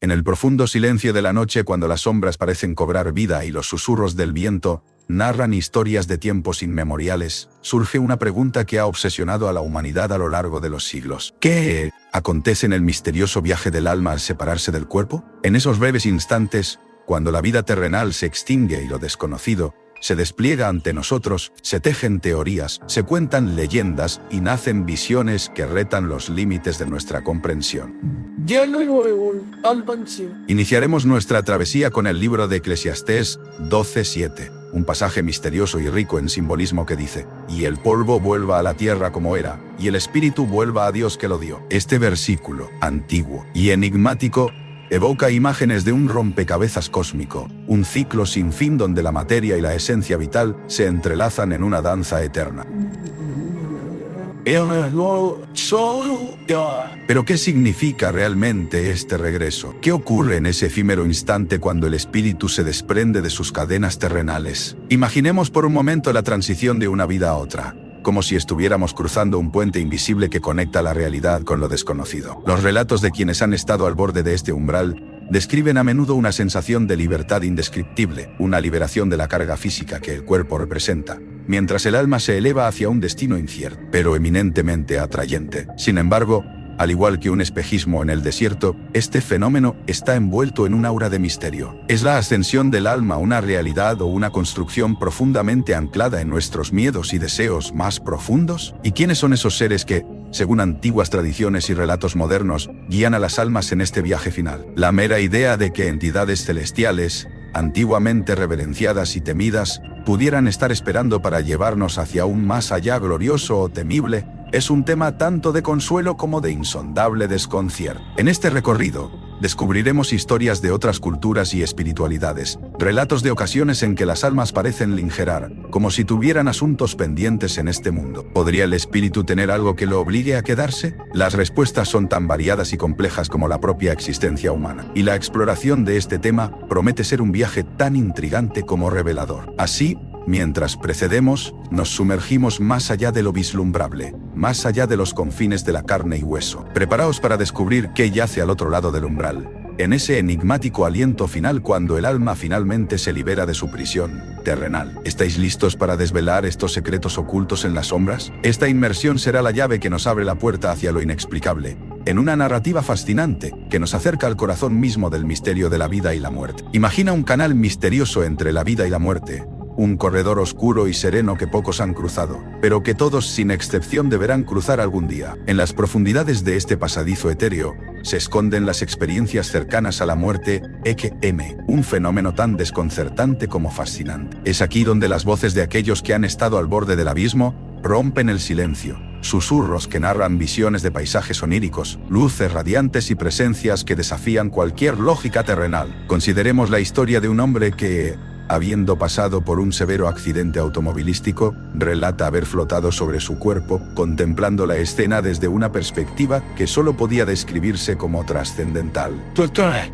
En el profundo silencio de la noche, cuando las sombras parecen cobrar vida y los susurros del viento narran historias de tiempos inmemoriales, surge una pregunta que ha obsesionado a la humanidad a lo largo de los siglos. ¿Qué acontece en el misterioso viaje del alma al separarse del cuerpo? En esos breves instantes, cuando la vida terrenal se extingue y lo desconocido se despliega ante nosotros, se tejen teorías, se cuentan leyendas y nacen visiones que retan los límites de nuestra comprensión. Iniciaremos nuestra travesía con el libro de Eclesiastés 12:7, un pasaje misterioso y rico en simbolismo que dice: «Y el polvo vuelva a la tierra como era, y el espíritu vuelva a Dios que lo dio». Este versículo, antiguo y enigmático, evoca imágenes de un rompecabezas cósmico, un ciclo sin fin donde la materia y la esencia vital se entrelazan en una danza eterna. Pero ¿qué significa realmente este regreso? ¿Qué ocurre en ese efímero instante cuando el espíritu se desprende de sus cadenas terrenales? Imaginemos por un momento la transición de una vida a otra, como si estuviéramos cruzando un puente invisible que conecta la realidad con lo desconocido. Los relatos de quienes han estado al borde de este umbral describen a menudo una sensación de libertad indescriptible, una liberación de la carga física que el cuerpo representa, mientras el alma se eleva hacia un destino incierto, pero eminentemente atrayente. Sin embargo, al igual que un espejismo en el desierto, este fenómeno está envuelto en un aura de misterio. ¿Es la ascensión del alma una realidad o una construcción profundamente anclada en nuestros miedos y deseos más profundos? ¿Y quiénes son esos seres que, según antiguas tradiciones y relatos modernos, guían a las almas en este viaje final? La mera idea de que entidades celestiales, antiguamente reverenciadas y temidas, pudieran estar esperando para llevarnos hacia un más allá glorioso o temible, es un tema tanto de consuelo como de insondable desconcierto. En este recorrido, descubriremos historias de otras culturas y espiritualidades, relatos de ocasiones en que las almas parecen lingerar, como si tuvieran asuntos pendientes en este mundo. ¿Podría el espíritu tener algo que lo obligue a quedarse? Las respuestas son tan variadas y complejas como la propia existencia humana, y la exploración de este tema promete ser un viaje tan intrigante como revelador. Así, mientras precedemos, nos sumergimos más allá de lo vislumbrable, más allá de los confines de la carne y hueso. Preparaos para descubrir qué yace al otro lado del umbral, en ese enigmático aliento final cuando el alma finalmente se libera de su prisión terrenal. ¿Estáis listos para desvelar estos secretos ocultos en las sombras? Esta inmersión será la llave que nos abre la puerta hacia lo inexplicable, en una narrativa fascinante que nos acerca al corazón mismo del misterio de la vida y la muerte. Imagina un canal misterioso entre la vida y la muerte, un corredor oscuro y sereno que pocos han cruzado, pero que todos sin excepción deberán cruzar algún día. En las profundidades de este pasadizo etéreo, se esconden las experiencias cercanas a la muerte, un fenómeno tan desconcertante como fascinante. Es aquí donde las voces de aquellos que han estado al borde del abismo rompen el silencio, susurros que narran visiones de paisajes oníricos, luces radiantes y presencias que desafían cualquier lógica terrenal. Consideremos la historia de un hombre que, habiendo pasado por un severo accidente automovilístico, relata haber flotado sobre su cuerpo, contemplando la escena desde una perspectiva que solo podía describirse como trascendental.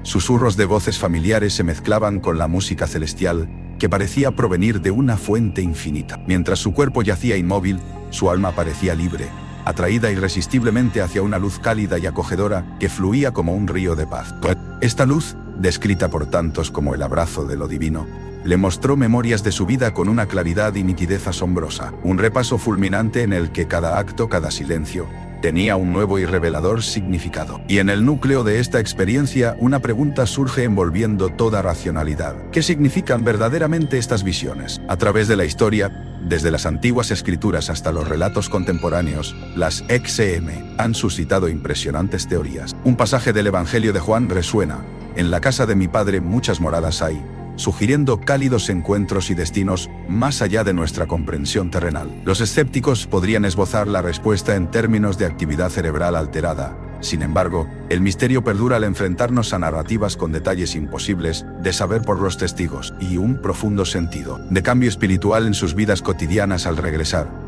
Susurros de voces familiares se mezclaban con la música celestial, que parecía provenir de una fuente infinita. Mientras su cuerpo yacía inmóvil, su alma parecía libre, atraída irresistiblemente hacia una luz cálida y acogedora que fluía como un río de paz. Esta luz, descrita por tantos como el abrazo de lo divino, le mostró memorias de su vida con una claridad y nitidez asombrosa, un repaso fulminante en el que cada acto, cada silencio, tenía un nuevo y revelador significado. Y en el núcleo de esta experiencia, una pregunta surge envolviendo toda racionalidad. ¿Qué significan verdaderamente estas visiones? A través de la historia, desde las antiguas escrituras hasta los relatos contemporáneos, las XM han suscitado impresionantes teorías. Un pasaje del Evangelio de Juan resuena: «En la casa de mi Padre muchas moradas hay», sugiriendo cálidos encuentros y destinos más allá de nuestra comprensión terrenal. Los escépticos podrían esbozar la respuesta en términos de actividad cerebral alterada. Sin embargo, el misterio perdura al enfrentarnos a narrativas con detalles imposibles de saber por los testigos y un profundo sentido de cambio espiritual en sus vidas cotidianas al regresar.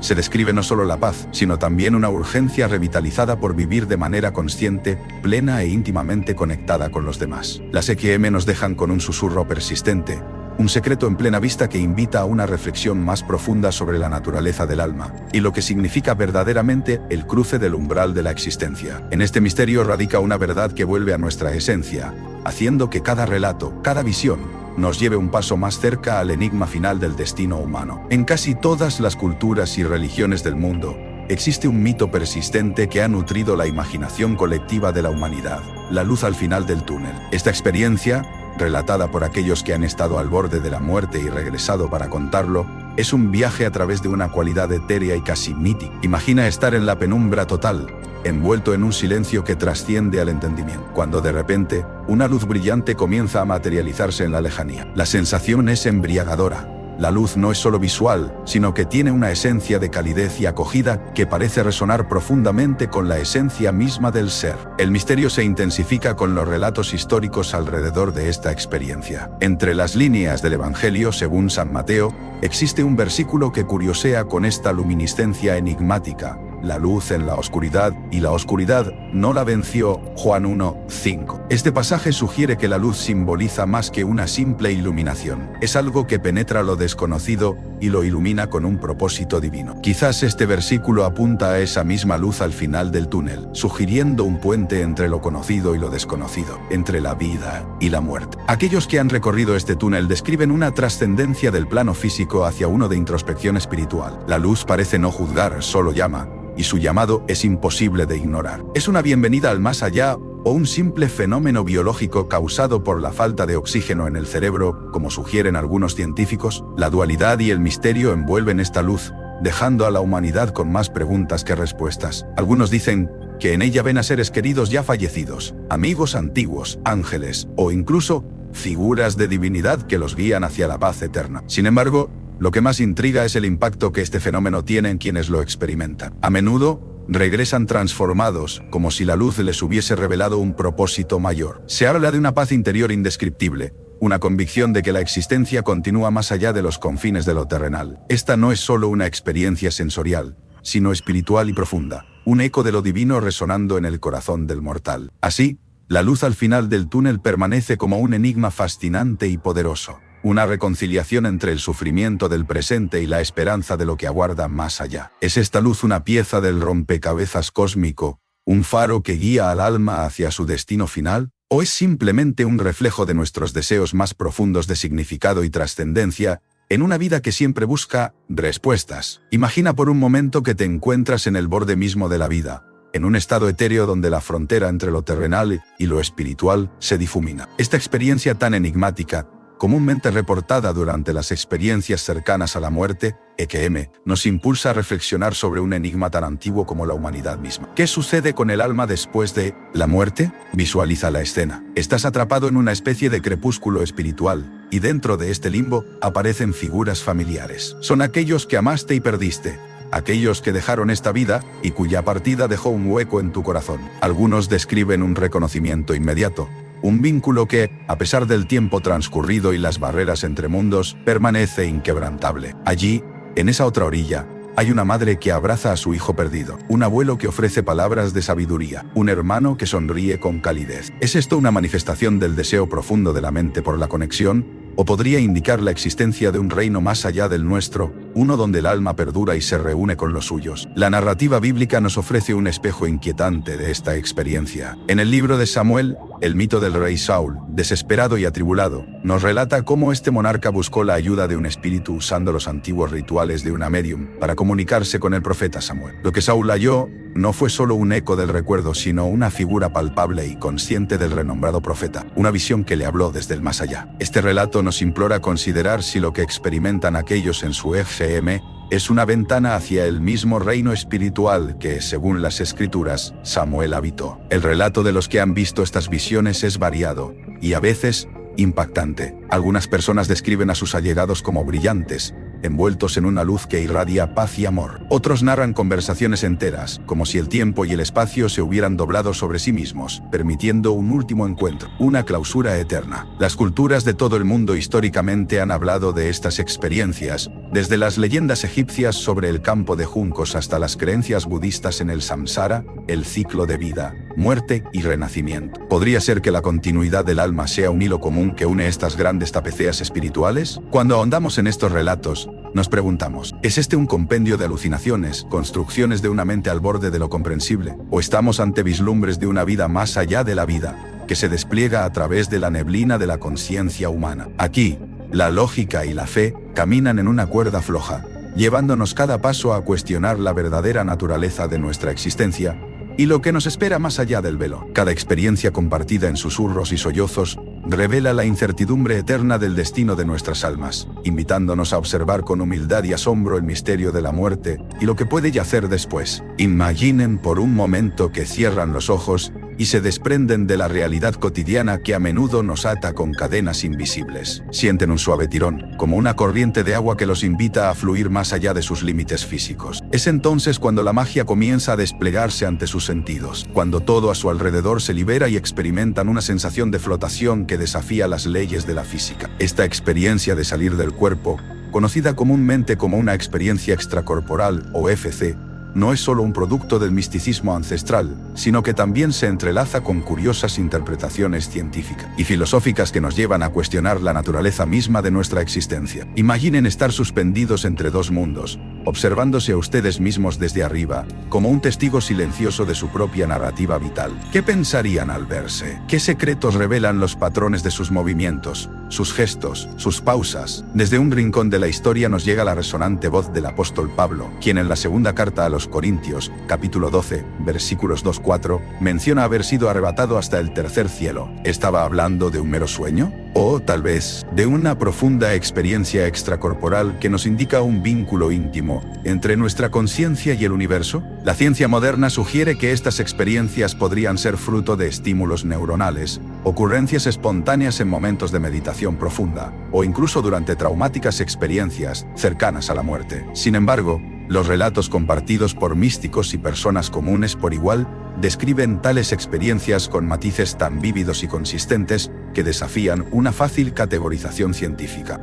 Se describe no solo la paz, sino también una urgencia revitalizada por vivir de manera consciente, plena e íntimamente conectada con los demás. Las XM nos dejan con un susurro persistente: un secreto en plena vista que invita a una reflexión más profunda sobre la naturaleza del alma y lo que significa verdaderamente el cruce del umbral de la existencia. En este misterio radica una verdad que vuelve a nuestra esencia, haciendo que cada relato, cada visión, nos lleve un paso más cerca al enigma final del destino humano. En casi todas las culturas y religiones del mundo, existe un mito persistente que ha nutrido la imaginación colectiva de la humanidad: la luz al final del túnel. Esta experiencia, relatada por aquellos que han estado al borde de la muerte y regresado para contarlo, es un viaje a través de una cualidad etérea y casi mítica. Imagina estar en la penumbra total, envuelto en un silencio que trasciende al entendimiento, cuando de repente, una luz brillante comienza a materializarse en la lejanía. La sensación es embriagadora. La luz no es solo visual, sino que tiene una esencia de calidez y acogida que parece resonar profundamente con la esencia misma del ser. El misterio se intensifica con los relatos históricos alrededor de esta experiencia. Entre las líneas del Evangelio según San Mateo, existe un versículo que curiosea con esta luminiscencia enigmática: la luz en la oscuridad, y la oscuridad no la venció. Juan 1:5. Este pasaje sugiere que la luz simboliza más que una simple iluminación. Es algo que penetra lo desconocido y lo ilumina con un propósito divino. Quizás este versículo apunta a esa misma luz al final del túnel, sugiriendo un puente entre lo conocido y lo desconocido, entre la vida y la muerte. Aquellos que han recorrido este túnel describen una trascendencia del plano físico hacia uno de introspección espiritual. La luz parece no juzgar, solo llama, y su llamado es imposible de ignorar. Es una bienvenida al más allá o un simple fenómeno biológico causado por la falta de oxígeno en el cerebro, como sugieren algunos científicos. La dualidad y el misterio envuelven esta luz, dejando a la humanidad con más preguntas que respuestas. Algunos dicen que en ella ven a seres queridos ya fallecidos, amigos antiguos, ángeles o incluso figuras de divinidad que los guían hacia la paz eterna. Sin embargo, lo que más intriga es el impacto que este fenómeno tiene en quienes lo experimentan. A menudo, regresan transformados, como si la luz les hubiese revelado un propósito mayor. Se habla de una paz interior indescriptible, una convicción de que la existencia continúa más allá de los confines de lo terrenal. Esta no es solo una experiencia sensorial, sino espiritual y profunda, un eco de lo divino resonando en el corazón del mortal. Así, la luz al final del túnel permanece como un enigma fascinante y poderoso. Una reconciliación entre el sufrimiento del presente y la esperanza de lo que aguarda más allá. ¿Es esta luz una pieza del rompecabezas cósmico, un faro que guía al alma hacia su destino final? ¿O es simplemente un reflejo de nuestros deseos más profundos de significado y trascendencia, en una vida que siempre busca respuestas? Imagina por un momento que te encuentras en el borde mismo de la vida, en un estado etéreo donde la frontera entre lo terrenal y lo espiritual se difumina. Esta experiencia tan enigmática, comúnmente reportada durante las experiencias cercanas a la muerte, EKM, nos impulsa a reflexionar sobre un enigma tan antiguo como la humanidad misma. ¿Qué sucede con el alma después de la muerte? Visualiza la escena. Estás atrapado en una especie de crepúsculo espiritual, y dentro de este limbo aparecen figuras familiares. Son aquellos que amaste y perdiste, aquellos que dejaron esta vida y cuya partida dejó un hueco en tu corazón. Algunos describen un reconocimiento inmediato, un vínculo que, a pesar del tiempo transcurrido y las barreras entre mundos, permanece inquebrantable. Allí, en esa otra orilla, hay una madre que abraza a su hijo perdido, un abuelo que ofrece palabras de sabiduría, un hermano que sonríe con calidez. ¿Es esto una manifestación del deseo profundo de la mente por la conexión? ¿O podría indicar la existencia de un reino más allá del nuestro, uno donde el alma perdura y se reúne con los suyos? La narrativa bíblica nos ofrece un espejo inquietante de esta experiencia. En el libro de Samuel, el mito del rey Saúl, desesperado y atribulado, nos relata cómo este monarca buscó la ayuda de un espíritu usando los antiguos rituales de una medium para comunicarse con el profeta Samuel. Lo que Saúl halló no fue solo un eco del recuerdo, sino una figura palpable y consciente del renombrado profeta, una visión que le habló desde el más allá. Este relato nos implora considerar si lo que experimentan aquellos en su EKM es una ventana hacia el mismo reino espiritual que, según las escrituras, Samuel habitó. El relato de los que han visto estas visiones es variado, y a veces impactante. Algunas personas describen a sus allegados como brillantes, envueltos en una luz que irradia paz y amor. Otros narran conversaciones enteras, como si el tiempo y el espacio se hubieran doblado sobre sí mismos, permitiendo un último encuentro, una clausura eterna. Las culturas de todo el mundo históricamente han hablado de estas experiencias, Desde las leyendas egipcias sobre el campo de juncos hasta las creencias budistas en el samsara, el ciclo de vida, muerte y renacimiento. ¿Podría ser que la continuidad del alma sea un hilo común que une estas grandes tapicerías espirituales? Cuando ahondamos en estos relatos, nos preguntamos, ¿es este un compendio de alucinaciones, construcciones de una mente al borde de lo comprensible? ¿O estamos ante vislumbres de una vida más allá de la vida, que se despliega a través de la neblina de la conciencia humana? Aquí, la lógica y la fe caminan en una cuerda floja, llevándonos cada paso a cuestionar la verdadera naturaleza de nuestra existencia y lo que nos espera más allá del velo. Cada experiencia compartida en susurros y sollozos revela la incertidumbre eterna del destino de nuestras almas, invitándonos a observar con humildad y asombro el misterio de la muerte y lo que puede yacer después. Imaginen por un momento que cierran los ojos y se desprenden de la realidad cotidiana que a menudo nos ata con cadenas invisibles. Sienten un suave tirón, como una corriente de agua que los invita a fluir más allá de sus límites físicos. Es entonces cuando la magia comienza a desplegarse ante sus sentidos, cuando todo a su alrededor se libera y experimentan una sensación de flotación que desafía las leyes de la física. Esta experiencia de salir del cuerpo, conocida comúnmente como una experiencia extracorporal o FC, no es solo un producto del misticismo ancestral, sino que también se entrelaza con curiosas interpretaciones científicas y filosóficas que nos llevan a cuestionar la naturaleza misma de nuestra existencia. Imaginen estar suspendidos entre dos mundos, observándose a ustedes mismos desde arriba, como un testigo silencioso de su propia narrativa vital. ¿Qué pensarían al verse? ¿Qué secretos revelan los patrones de sus movimientos, sus gestos, sus pausas? Desde un rincón de la historia nos llega la resonante voz del apóstol Pablo, quien en la segunda carta a los Corintios, capítulo 12, versículos 2-4, menciona haber sido arrebatado hasta el tercer cielo. ¿Estaba hablando de un mero sueño? O, tal vez, de una profunda experiencia extracorporal que nos indica un vínculo íntimo entre nuestra conciencia y el universo? La ciencia moderna sugiere que estas experiencias podrían ser fruto de estímulos neuronales, ocurrencias espontáneas en momentos de meditación profunda, o incluso durante traumáticas experiencias cercanas a la muerte. Sin embargo, los relatos compartidos por místicos y personas comunes por igual describen tales experiencias con matices tan vívidos y consistentes que desafían una fácil categorización científica.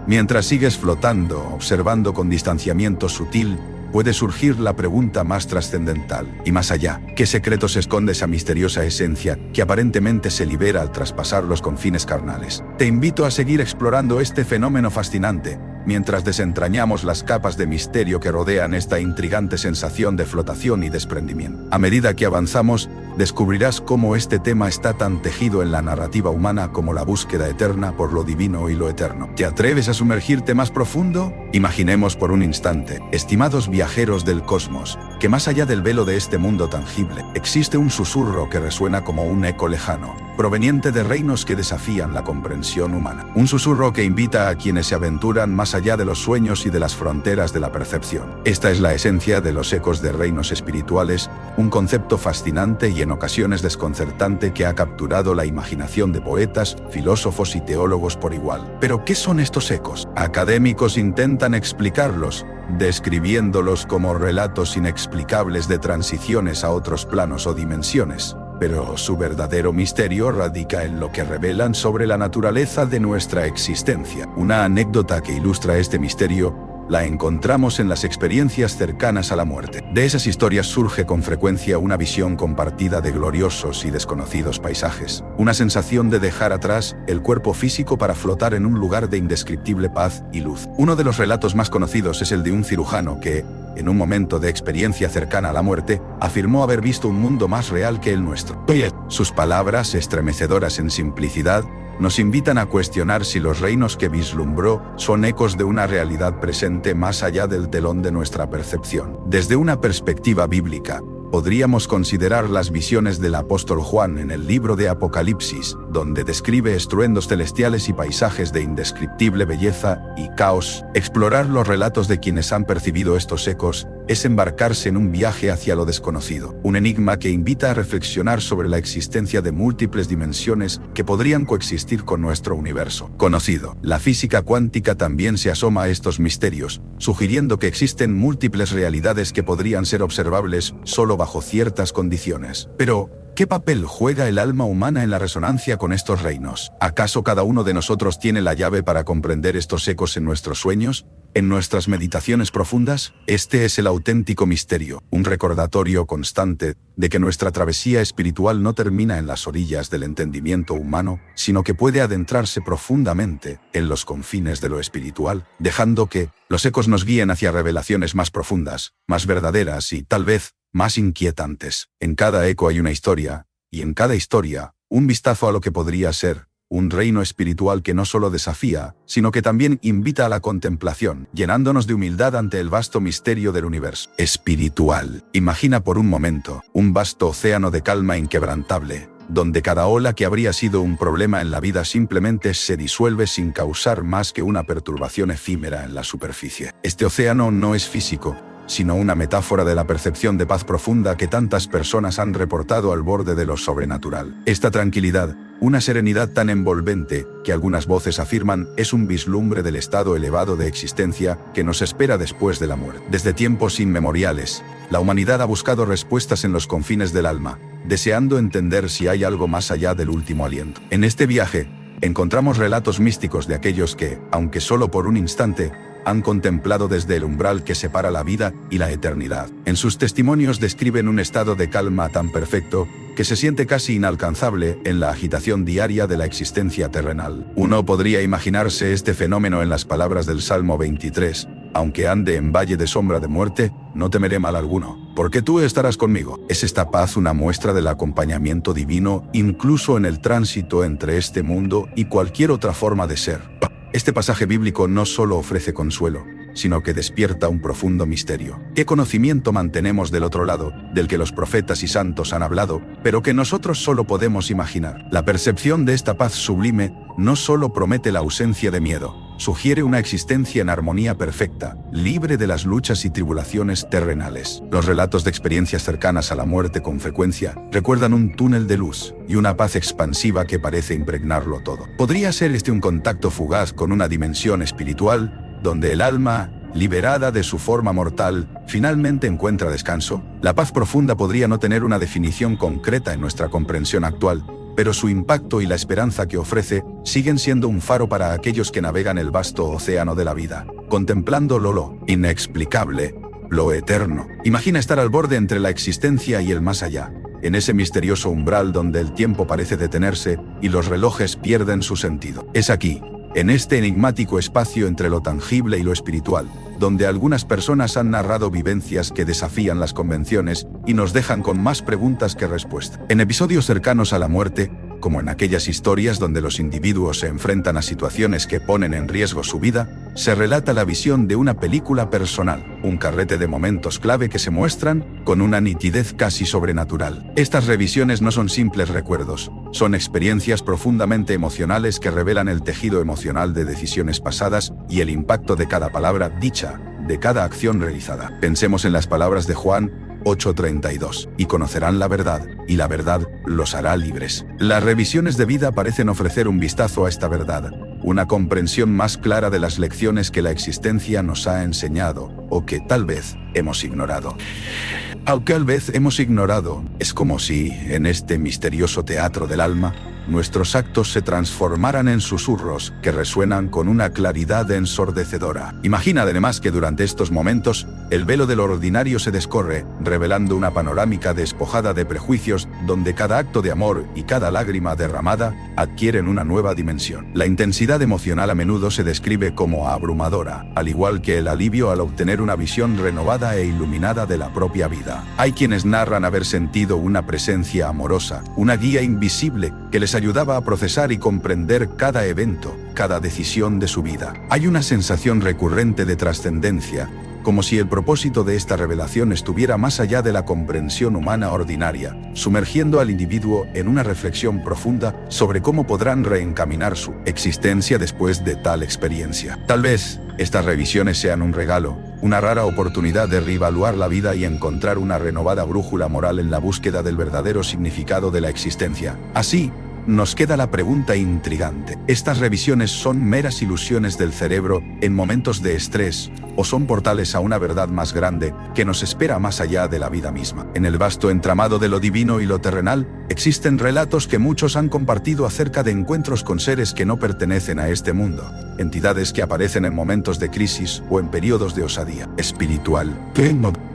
Mientras sigues flotando, observando con distanciamiento sutil, puede surgir la pregunta más trascendental. Y más allá, ¿qué secretos esconde esa misteriosa esencia que aparentemente se libera al traspasar los confines carnales? Te invito a seguir explorando este fenómeno fascinante, mientras desentrañamos las capas de misterio que rodean esta intrigante sensación de flotación y desprendimiento. A medida que avanzamos, descubrirás cómo este tema está tan tejido en la narrativa humana como la búsqueda eterna por lo divino y lo eterno. ¿Te atreves a sumergirte más profundo? Imaginemos por un instante, estimados viajeros del cosmos, que más allá del velo de este mundo tangible, existe un susurro que resuena como un eco lejano, proveniente de reinos que desafían la comprensión humana. Un susurro que invita a quienes se aventuran más allá de los sueños y de las fronteras de la percepción. Esta es la esencia de los ecos de reinos espirituales, un concepto fascinante y en ocasiones desconcertante que ha capturado la imaginación de poetas, filósofos y teólogos por igual. ¿Pero qué son estos ecos? Académicos intentan explicarlos, describiéndolos como relatos inexplicables de transiciones a otros planos o dimensiones. Pero su verdadero misterio radica en lo que revelan sobre la naturaleza de nuestra existencia. Una anécdota que ilustra este misterio la encontramos en las experiencias cercanas a la muerte. De esas historias surge con frecuencia una visión compartida de gloriosos y desconocidos paisajes, una sensación de dejar atrás el cuerpo físico para flotar en un lugar de indescriptible paz y luz. Uno de los relatos más conocidos es el de un cirujano que, en un momento de experiencia cercana a la muerte, afirmó haber visto un mundo más real que el nuestro. Sus palabras, estremecedoras en simplicidad, nos invitan a cuestionar si los reinos que vislumbró son ecos de una realidad presente más allá del telón de nuestra percepción. Desde una perspectiva bíblica, podríamos considerar las visiones del apóstol Juan en el libro de Apocalipsis, donde describe estruendos celestiales y paisajes de indescriptible belleza y caos. Explorar los relatos de quienes han percibido estos ecos es embarcarse en un viaje hacia lo desconocido, un enigma que invita a reflexionar sobre la existencia de múltiples dimensiones que podrían coexistir con nuestro universo conocido. La física cuántica también se asoma a estos misterios, sugiriendo que existen múltiples realidades que podrían ser observables solo bajo ciertas condiciones. Pero, ¿qué ¿Qué papel juega el alma humana en la resonancia con estos reinos? ¿Acaso cada uno de nosotros tiene la llave para comprender estos ecos en nuestros sueños? ¿En nuestras meditaciones profundas? Este es el auténtico misterio, un recordatorio constante de que nuestra travesía espiritual no termina en las orillas del entendimiento humano, sino que puede adentrarse profundamente en los confines de lo espiritual, dejando que los ecos nos guíen hacia revelaciones más profundas, más verdaderas y, tal vez, más inquietantes. En cada eco hay una historia, y en cada historia, un vistazo a lo que podría ser un reino espiritual que no solo desafía, sino que también invita a la contemplación, llenándonos de humildad ante el vasto misterio del universo espiritual. Imagina por un momento un vasto océano de calma inquebrantable, donde cada ola que habría sido un problema en la vida simplemente se disuelve sin causar más que una perturbación efímera en la superficie. Este océano no es físico, sino una metáfora de la percepción de paz profunda que tantas personas han reportado al borde de lo sobrenatural. Esta tranquilidad, una serenidad tan envolvente que algunas voces afirman es un vislumbre del estado elevado de existencia que nos espera después de la muerte. Desde tiempos inmemoriales, la humanidad ha buscado respuestas en los confines del alma, deseando entender si hay algo más allá del último aliento. En este viaje, encontramos relatos místicos de aquellos que, aunque solo por un instante, han contemplado desde el umbral que separa la vida y la eternidad. En sus testimonios describen un estado de calma tan perfecto que se siente casi inalcanzable en la agitación diaria de la existencia terrenal. Uno podría imaginarse este fenómeno en las palabras del Salmo 23, aunque ande en valle de sombra de muerte, no temeré mal alguno, porque tú estarás conmigo. ¿Es esta paz una muestra del acompañamiento divino, incluso en el tránsito entre este mundo y cualquier otra forma de ser? Este pasaje bíblico no solo ofrece consuelo, sino que despierta un profundo misterio. ¿Qué conocimiento mantenemos del otro lado, del que los profetas y santos han hablado, pero que nosotros solo podemos imaginar? La percepción de esta paz sublime no solo promete la ausencia de miedo, sugiere una existencia en armonía perfecta, libre de las luchas y tribulaciones terrenales. Los relatos de experiencias cercanas a la muerte con frecuencia recuerdan un túnel de luz y una paz expansiva que parece impregnarlo todo. ¿Podría ser este un contacto fugaz con una dimensión espiritual, donde el alma, liberada de su forma mortal, finalmente encuentra descanso? La paz profunda podría no tener una definición concreta en nuestra comprensión actual, pero su impacto y la esperanza que ofrece siguen siendo un faro para aquellos que navegan el vasto océano de la vida, contemplando lo inexplicable, lo eterno. Imagina estar al borde entre la existencia y el más allá, en ese misterioso umbral donde el tiempo parece detenerse y los relojes pierden su sentido. Es aquí, en este enigmático espacio entre lo tangible y lo espiritual, donde algunas personas han narrado vivencias que desafían las convenciones y nos dejan con más preguntas que respuestas. En episodios cercanos a la muerte, como en aquellas historias donde los individuos se enfrentan a situaciones que ponen en riesgo su vida, se relata la visión de una película personal, un carrete de momentos clave que se muestran con una nitidez casi sobrenatural. Estas revisiones no son simples recuerdos, son experiencias profundamente emocionales que revelan el tejido emocional de decisiones pasadas y el impacto de cada palabra dicha, de cada acción realizada. Pensemos en las palabras de Juan 8:32, y conocerán la verdad, y la verdad los hará libres. Las revisiones de vida parecen ofrecer un vistazo a esta verdad, una comprensión más clara de las lecciones que la existencia nos ha enseñado, o que tal vez hemos ignorado. Aunque tal vez hemos ignorado, es como si, en este misterioso teatro del alma, nuestros actos se transformaran en susurros que resuenan con una claridad ensordecedora. Imagina además que durante estos momentos, el velo de lo ordinario se descorre, revelando una panorámica despojada de prejuicios, donde cada acto de amor y cada lágrima derramada adquieren una nueva dimensión. La intensidad emocional a menudo se describe como abrumadora, al igual que el alivio al obtener una visión renovada e iluminada de la propia vida. Hay quienes narran haber sentido una presencia amorosa, una guía invisible que les ayudaba a procesar y comprender cada evento, cada decisión de su vida. Hay una sensación recurrente de trascendencia, como si el propósito de esta revelación estuviera más allá de la comprensión humana ordinaria, sumergiendo al individuo en una reflexión profunda sobre cómo podrán reencaminar su existencia después de tal experiencia. Tal vez estas revisiones sean un regalo, una rara oportunidad de reevaluar la vida y encontrar una renovada brújula moral en la búsqueda del verdadero significado de la existencia. Así, nos queda la pregunta intrigante. ¿Estas revisiones son meras ilusiones del cerebro en momentos de estrés o son portales a una verdad más grande que nos espera más allá de la vida misma? En el vasto entramado de lo divino y lo terrenal, existen relatos que muchos han compartido acerca de encuentros con seres que no pertenecen a este mundo, entidades que aparecen en momentos de crisis o en periodos de osadía espiritual.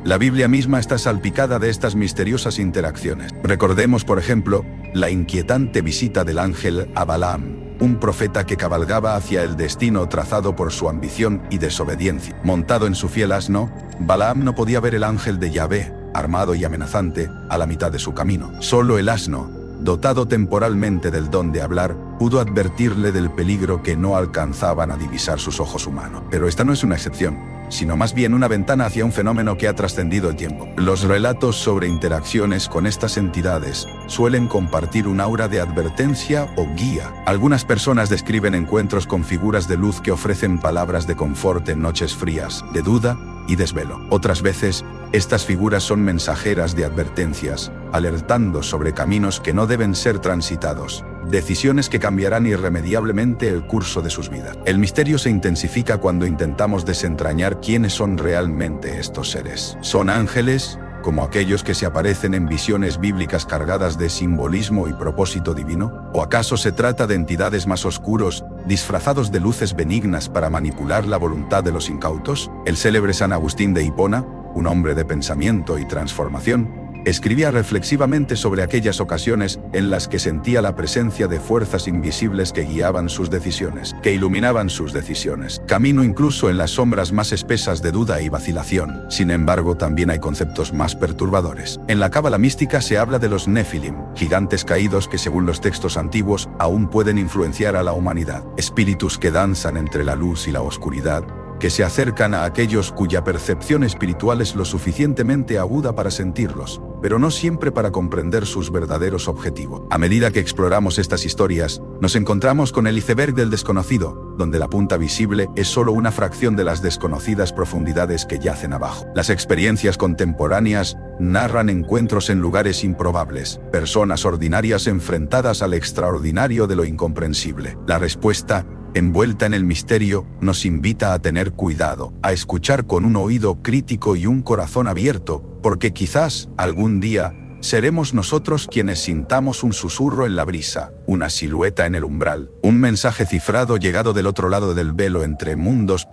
La Biblia misma está salpicada de estas misteriosas interacciones. Recordemos, por ejemplo, la inquietante visita del ángel a Balaam, un profeta que cabalgaba hacia el destino trazado por su ambición y desobediencia. Montado en su fiel asno, Balaam no podía ver el ángel de Yahvé, armado y amenazante, a la mitad de su camino. Solo el asno, dotado temporalmente del don de hablar, pudo advertirle del peligro que no alcanzaban a divisar sus ojos humanos. Pero esta no es una excepción, sino más bien una ventana hacia un fenómeno que ha trascendido el tiempo. Los relatos sobre interacciones con estas entidades suelen compartir un aura de advertencia o guía. Algunas personas describen encuentros con figuras de luz que ofrecen palabras de confort en noches frías, de duda y desvelo. Otras veces, estas figuras son mensajeras de advertencias, alertando sobre caminos que no deben ser transitados, decisiones que cambiarán irremediablemente el curso de sus vidas. El misterio se intensifica cuando intentamos desentrañar quiénes son realmente estos seres. ¿Son ángeles, como aquellos que se aparecen en visiones bíblicas cargadas de simbolismo y propósito divino? ¿O acaso se trata de entidades más oscuros, disfrazados de luces benignas para manipular la voluntad de los incautos? El célebre San Agustín de Hipona, un hombre de pensamiento y transformación, escribía reflexivamente sobre aquellas ocasiones en las que sentía la presencia de fuerzas invisibles que guiaban sus decisiones, que iluminaban sus decisiones, camino incluso en las sombras más espesas de duda y vacilación. Sin embargo, también hay conceptos más perturbadores. En la cábala mística se habla de los Nefilim, gigantes caídos que según los textos antiguos aún pueden influenciar a la humanidad, espíritus que danzan entre la luz y la oscuridad, que se acercan a aquellos cuya percepción espiritual es lo suficientemente aguda para sentirlos, pero no siempre para comprender sus verdaderos objetivos. A medida que exploramos estas historias, nos encontramos con el iceberg del desconocido, donde la punta visible es solo una fracción de las desconocidas profundidades que yacen abajo. Las experiencias contemporáneas narran encuentros en lugares improbables, personas ordinarias enfrentadas al extraordinario de lo incomprensible. La respuesta, envuelta en el misterio, nos invita a tener cuidado, a escuchar con un oído crítico y un corazón abierto, porque quizás, algún día, seremos nosotros quienes sintamos un susurro en la brisa, una silueta en el umbral, un mensaje cifrado llegado del otro lado del velo entre mundos.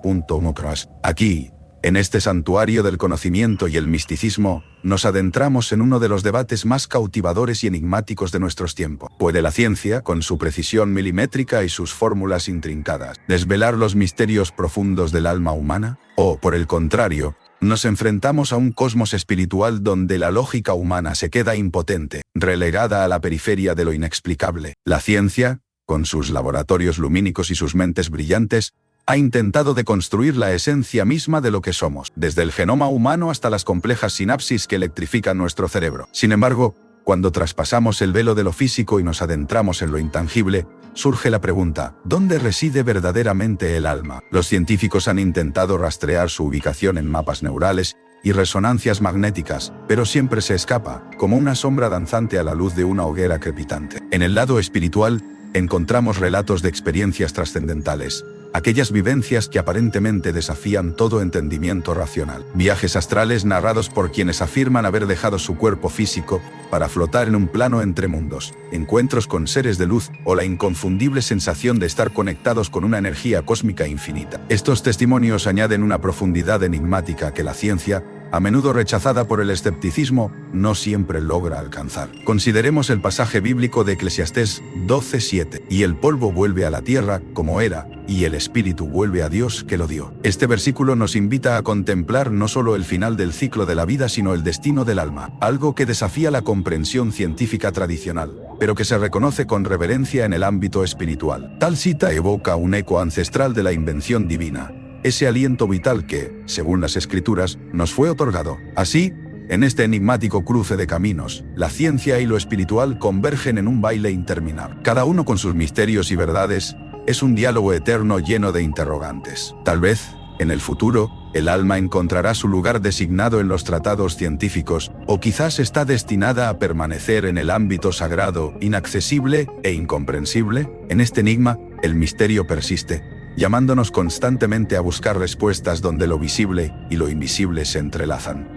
Aquí, en este santuario del conocimiento y el misticismo, nos adentramos en uno de los debates más cautivadores y enigmáticos de nuestros tiempos. ¿Puede la ciencia, con su precisión milimétrica y sus fórmulas intrincadas, desvelar los misterios profundos del alma humana? ¿O, por el contrario, nos enfrentamos a un cosmos espiritual donde la lógica humana se queda impotente, relegada a la periferia de lo inexplicable? La ciencia, con sus laboratorios lumínicos y sus mentes brillantes, ha intentado deconstruir la esencia misma de lo que somos, desde el genoma humano hasta las complejas sinapsis que electrifican nuestro cerebro. Sin embargo, cuando traspasamos el velo de lo físico y nos adentramos en lo intangible, surge la pregunta: ¿dónde reside verdaderamente el alma? Los científicos han intentado rastrear su ubicación en mapas neurales y resonancias magnéticas, pero siempre se escapa, como una sombra danzante a la luz de una hoguera crepitante. En el lado espiritual, encontramos relatos de experiencias trascendentales, aquellas vivencias que aparentemente desafían todo entendimiento racional. Viajes astrales narrados por quienes afirman haber dejado su cuerpo físico para flotar en un plano entre mundos, encuentros con seres de luz o la inconfundible sensación de estar conectados con una energía cósmica infinita. Estos testimonios añaden una profundidad enigmática que la ciencia, a menudo rechazada por el escepticismo, no siempre logra alcanzar. Consideremos el pasaje bíblico de Eclesiastés 12:7. Y el polvo vuelve a la tierra como era, y el espíritu vuelve a Dios que lo dio. Este versículo nos invita a contemplar no solo el final del ciclo de la vida, sino el destino del alma, algo que desafía la comprensión científica tradicional, pero que se reconoce con reverencia en el ámbito espiritual. Tal cita evoca un eco ancestral de la invención divina, ese aliento vital que, según las Escrituras, nos fue otorgado. Así, en este enigmático cruce de caminos, la ciencia y lo espiritual convergen en un baile interminable. Cada uno con sus misterios y verdades, es un diálogo eterno lleno de interrogantes. Tal vez, En el futuro, el alma encontrará su lugar designado en los tratados científicos, o quizás está destinada a permanecer en el ámbito sagrado, inaccesible e incomprensible. En este enigma, el misterio persiste, llamándonos constantemente a buscar respuestas donde lo visible y lo invisible se entrelazan.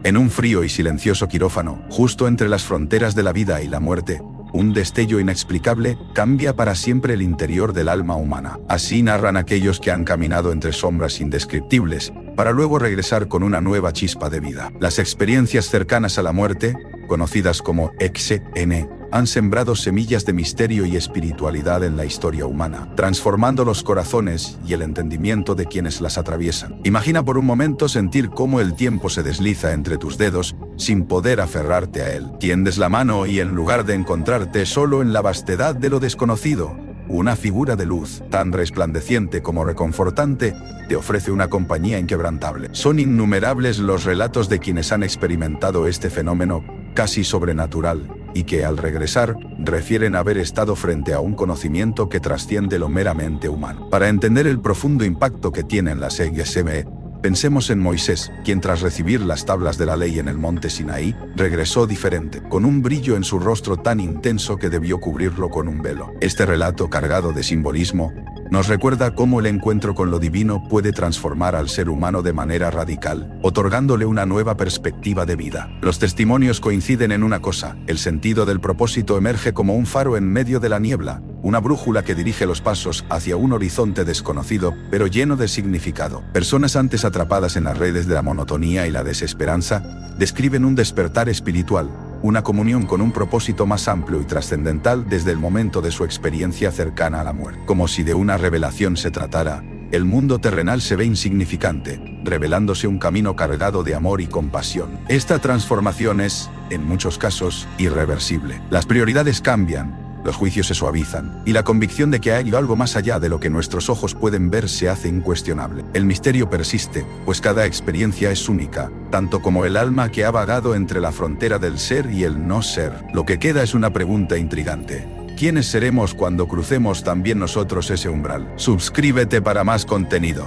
En un frío y silencioso quirófano, justo entre las fronteras de la vida y la muerte, un destello inexplicable cambia para siempre el interior del alma humana. Así narran aquellos que han caminado entre sombras indescriptibles, para luego regresar con una nueva chispa de vida. Las experiencias cercanas a la muerte, conocidas como XN, han sembrado semillas de misterio y espiritualidad en la historia humana, transformando los corazones y el entendimiento de quienes las atraviesan. Imagina por un momento sentir cómo el tiempo se desliza entre tus dedos, sin poder aferrarte a él. Tiendes la mano y en lugar de encontrarte solo en la vastedad de lo desconocido, una figura de luz, tan resplandeciente como reconfortante, te ofrece una compañía inquebrantable. Son innumerables los relatos de quienes han experimentado este fenómeno casi sobrenatural, y que al regresar, refieren haber estado frente a un conocimiento que trasciende lo meramente humano. Para entender el profundo impacto que tienen las XM, pensemos en Moisés, quien tras recibir las tablas de la ley en el monte Sinaí, regresó diferente, con un brillo en su rostro tan intenso que debió cubrirlo con un velo. Este relato cargado de simbolismo nos recuerda cómo el encuentro con lo divino puede transformar al ser humano de manera radical, otorgándole una nueva perspectiva de vida. Los testimonios coinciden en una cosa: el sentido del propósito emerge como un faro en medio de la niebla, una brújula que dirige los pasos hacia un horizonte desconocido, pero lleno de significado. Personas antes atrapadas en las redes de la monotonía y la desesperanza, describen un despertar espiritual, una comunión con un propósito más amplio y trascendental desde el momento de su experiencia cercana a la muerte. Como si de una revelación se tratara, el mundo terrenal se ve insignificante, revelándose un camino cargado de amor y compasión. Esta transformación es, en muchos casos, irreversible. Las prioridades cambian, los juicios se suavizan, y la convicción de que hay algo más allá de lo que nuestros ojos pueden ver se hace incuestionable. El misterio persiste, pues cada experiencia es única, tanto como el alma que ha vagado entre la frontera del ser y el no ser. Lo que queda es una pregunta intrigante: ¿quiénes seremos cuando crucemos también nosotros ese umbral? Suscríbete para más contenido.